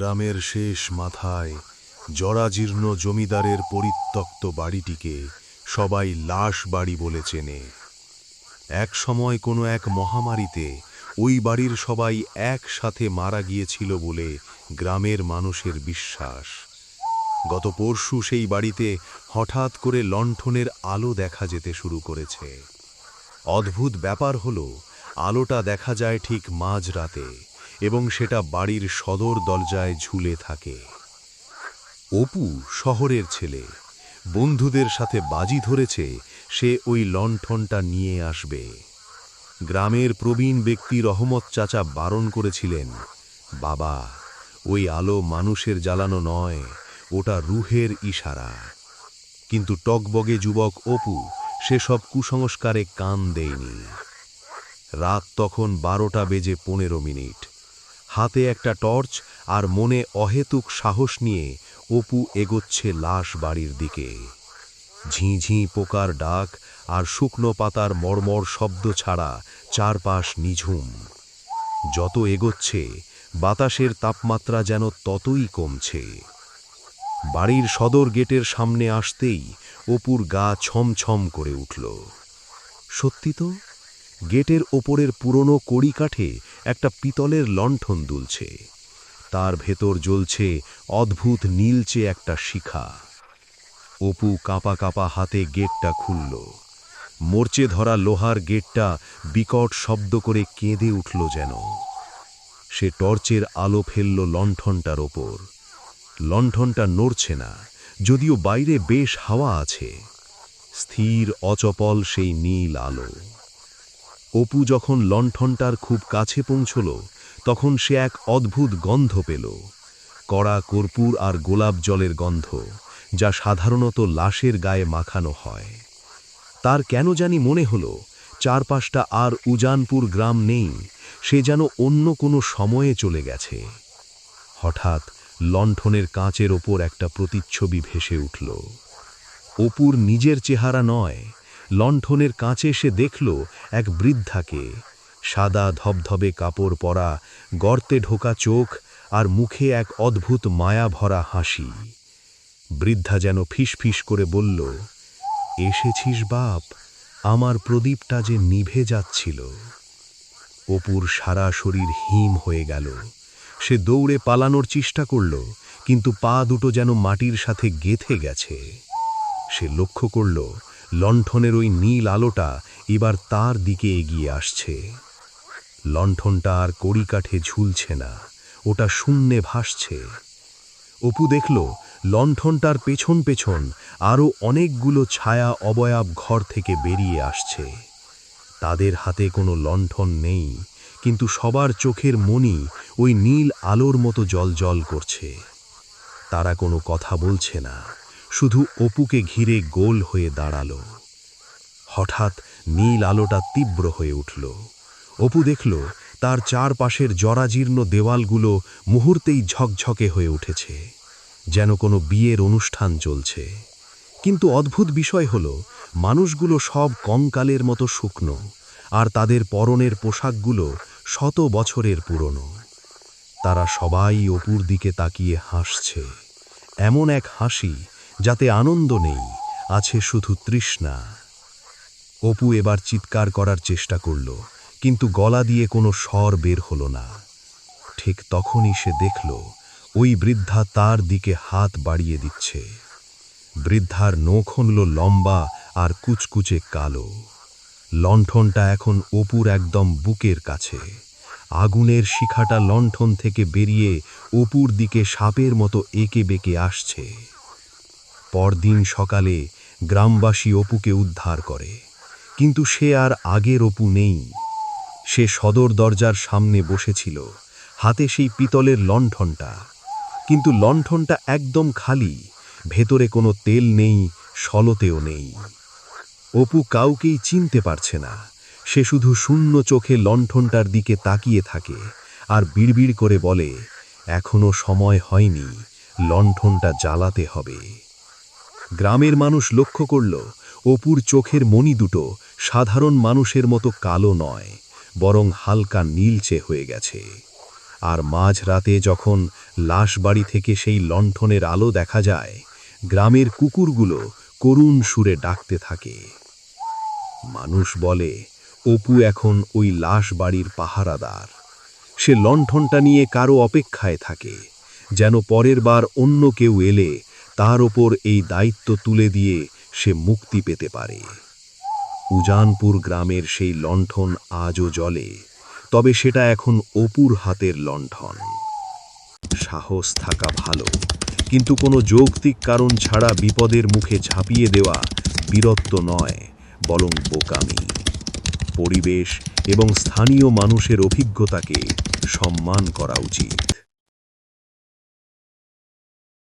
গ্রামের শেষ মাথায় জরাজীর্ণ জমিদারের পরিত্যক্ত বাড়িটিকে সবাই লাশ বাড়ি বলে চেনে। এক সময় কোনো এক মহামারীতে ওই বাড়ির সবাই একসাথে মারা গিয়েছিল বলে গ্রামের মানুষের বিশ্বাস। গত পরশু সেই বাড়িতে হঠাৎ করে লণ্ঠনের আলো দেখা যেতে শুরু করেছে। অদ্ভুত ব্যাপার হলো, আলোটা দেখা যায় ঠিক মাঝরাতে এবং সেটা বাড়ির সদর দরজায় ঝুলে থাকে। অপু শহরের ছেলে, বন্ধুদের সাথে বাজি ধরেছে সে ওই লণ্ঠনটা নিয়ে আসবে। গ্রামের প্রবীণ ব্যক্তি রহমত চাচা বারণ করেছিলেন, বাবা, ওই আলো মানুষের জ্বালানো নয়, ওটা রুহের ইশারা। কিন্তু টকবগে যুবক অপু সেসব কুসংস্কারে কান দেয়নি। রাত তখন 12:15। হাতে একটা টর্চ আর মনে অহেতুক সাহস নিয়ে অপু এগোচ্ছে লাশ বাড়ির দিকে। ঝিঁঝি পোকার ডাক আর শুকনো পাতার মর্মর শব্দ ছাড়া চারপাশ নিঝুম। যত এগোচ্ছে বাতাসের তাপমাত্রা যেন ততই কমছে। বাড়ির সদর গেটের সামনে আসতেই অপুর গা ছমছম করে উঠল। সত্যি তো, গেটের ওপরের পুরনো কড়িকাঠে একটা পিতলের লণ্ঠন দুলছে। তার ভেতর জ্বলছে অদ্ভুত নীলচে একটা শিখা। অপু কাঁপা কাঁপা হাতে গেটটা খুলল। মরচে ধরা লোহার গেটটা বিকট শব্দ করে কেঁদে উঠল যেন। সে টর্চের আলো ফেলল লণ্ঠনটার ওপর। লণ্ঠনটা নড়ছে না, যদিও বাইরে বেশ হাওয়া আছে। স্থির অচপল সেই নীল আলো। অপু যখন লণ্ঠনটার খুব কাছে পৌঁছল, তখন সে এক অদ্ভুত গন্ধ পেল। কড়া কর্পূর আর গোলাপ জলের গন্ধ, যা সাধারণত লাশের গায়ে মাখানো হয়। তার কেন জানি মনে হলো চারপাশটা আর উজানপুর গ্রাম নেই, সে যেন অন্য কোনো সময়ে চলে গেছে। হঠাৎ লণ্ঠনের কাঁচের ওপর একটা প্রতিচ্ছবি ভেসে উঠল। অপুর নিজের চেহারা নয়, লণ্ঠনের কাঁচে সে দেখল এক বৃদ্ধাকে। সাদা ধবধবে কাপড় পরা, গর্তে ঢোকা চোখ আর মুখে এক অদ্ভুত মায়া ভরা হাসি। বৃদ্ধা যেন ফিসফিস করে বলল, এসেছিস বাপ, আমার প্রদীপটা যে নিভে যাচ্ছিল। অপুর সারা শরীর হিম হয়ে গেল। সে দৌড়ে পালানোর চেষ্টা করল, কিন্তু পা দুটো যেন মাটির সাথে গেঁথে গেছে। সে লক্ষ্য করল লণ্ঠনের ওই নীল আলোটা এবার তার দিকে এগিয়ে আসছে। লণ্ঠনটা আর কড়িকাঠে ঝুলছে না, ওটা শূন্যে ভাসছে। অপু দেখল লণ্ঠনটার পেছন পেছন আরও অনেকগুলো ছায়া অবয়ব ঘর থেকে বেরিয়ে আসছে। তাদের হাতে কোনো লণ্ঠন নেই, কিন্তু সবার চোখের মনি ওই নীল আলোর মতো জ্বলজ্বল করছে। তারা কোনো কথা বলছে না, শুধু অপুকে ঘিরে গোল হয়ে দাঁড়ালো। হঠাৎ নীল আলোটা তীব্র হয়ে উঠল। অপু দেখল তার চারপাশের জরাজীর্ণ দেওয়ালগুলো মুহূর্তেই ঝকঝকে হয়ে উঠেছে, যেন কোনো বিয়ের অনুষ্ঠান চলছে। কিন্তু অদ্ভুত বিষয় হলো, মানুষগুলো সব কঙ্কালের মতো শুকনো, আর তাদের পরনের পোশাকগুলো 100 বছরের পুরনো। তারা সবাই অপুর দিকে তাকিয়ে হাসছে, এমন এক হাসি যাতে আনন্দ নেই, আছে শুধু তৃষ্ণা। অপু এবার চিৎকার করার চেষ্টা করল, কিন্তু গলা দিয়ে কোনো স্বর বের হলো না। ঠিক তখনই সে দেখল ওই বৃদ্ধা তার দিকে হাত বাড়িয়ে দিচ্ছে। বৃদ্ধার নখ হলো লম্বা আর কুচকুচে কালো। লণ্ঠনটা এখন অপুর একদম বুকের কাছে। আগুনের শিখাটা লণ্ঠন থেকে বেরিয়ে অপুর দিকে সাপের মতো এঁকে বেঁকে আসছে। পরদিন সকালে গ্রামবাসী অপুকে উদ্ধার করে, কিন্তু সে আর আগের অপু নেই। সে সদর দরজার সামনে বসেছিল, হাতে সেই পিতলের লণ্ঠনটা। কিন্তু লণ্ঠনটা একদম খালি, ভেতরে কোনো তেল নেই, সলতেও নেই। অপু কাউকেই চিনতে পারছে না। সে শুধু শূন্য চোখে লণ্ঠনটার দিকে তাকিয়ে থাকে আর বিড়বিড় করে বলে, এখনো সময় হয়নি, লণ্ঠনটা জ্বালাতে হবে। গ্রামের মানুষ লক্ষ্য করল অপুর চোখের মণি দুটো সাধারণ মানুষের মতো কালো নয়, বরং হালকা নীলচে হয়ে গেছে। আর মাঝরাতে যখন লাশ বাড়ি থেকে সেই লণ্ঠনের আলো দেখা যায়, গ্রামের কুকুরগুলো করুণ সুরে ডাকতে থাকে। মানুষ বলে অপু এখন ওই লাশ বাড়ির পাহারাদার। সে লণ্ঠনটা নিয়ে কারো অপেক্ষায় থাকে, যেন পরের বার অন্য কেউ এলে তার ওপর এই দায়িত্ব তুলে দিয়ে সে মুক্তি পেতে পারে। উজানপুর গ্রামের সেই লণ্ঠন আজও জ্বলে, তবে সেটা এখন অপুর হাতের লণ্ঠন। সাহস থাকা ভালো, কিন্তু কোনো যৌক্তিক কারণ ছাড়া বিপদের মুখে ঝাঁপিয়ে দেওয়া বীরত্ব নয়, বরং বোকামি। পরিবেশ এবং স্থানীয় মানুষের অভিজ্ঞতাকে সম্মান করা উচিত।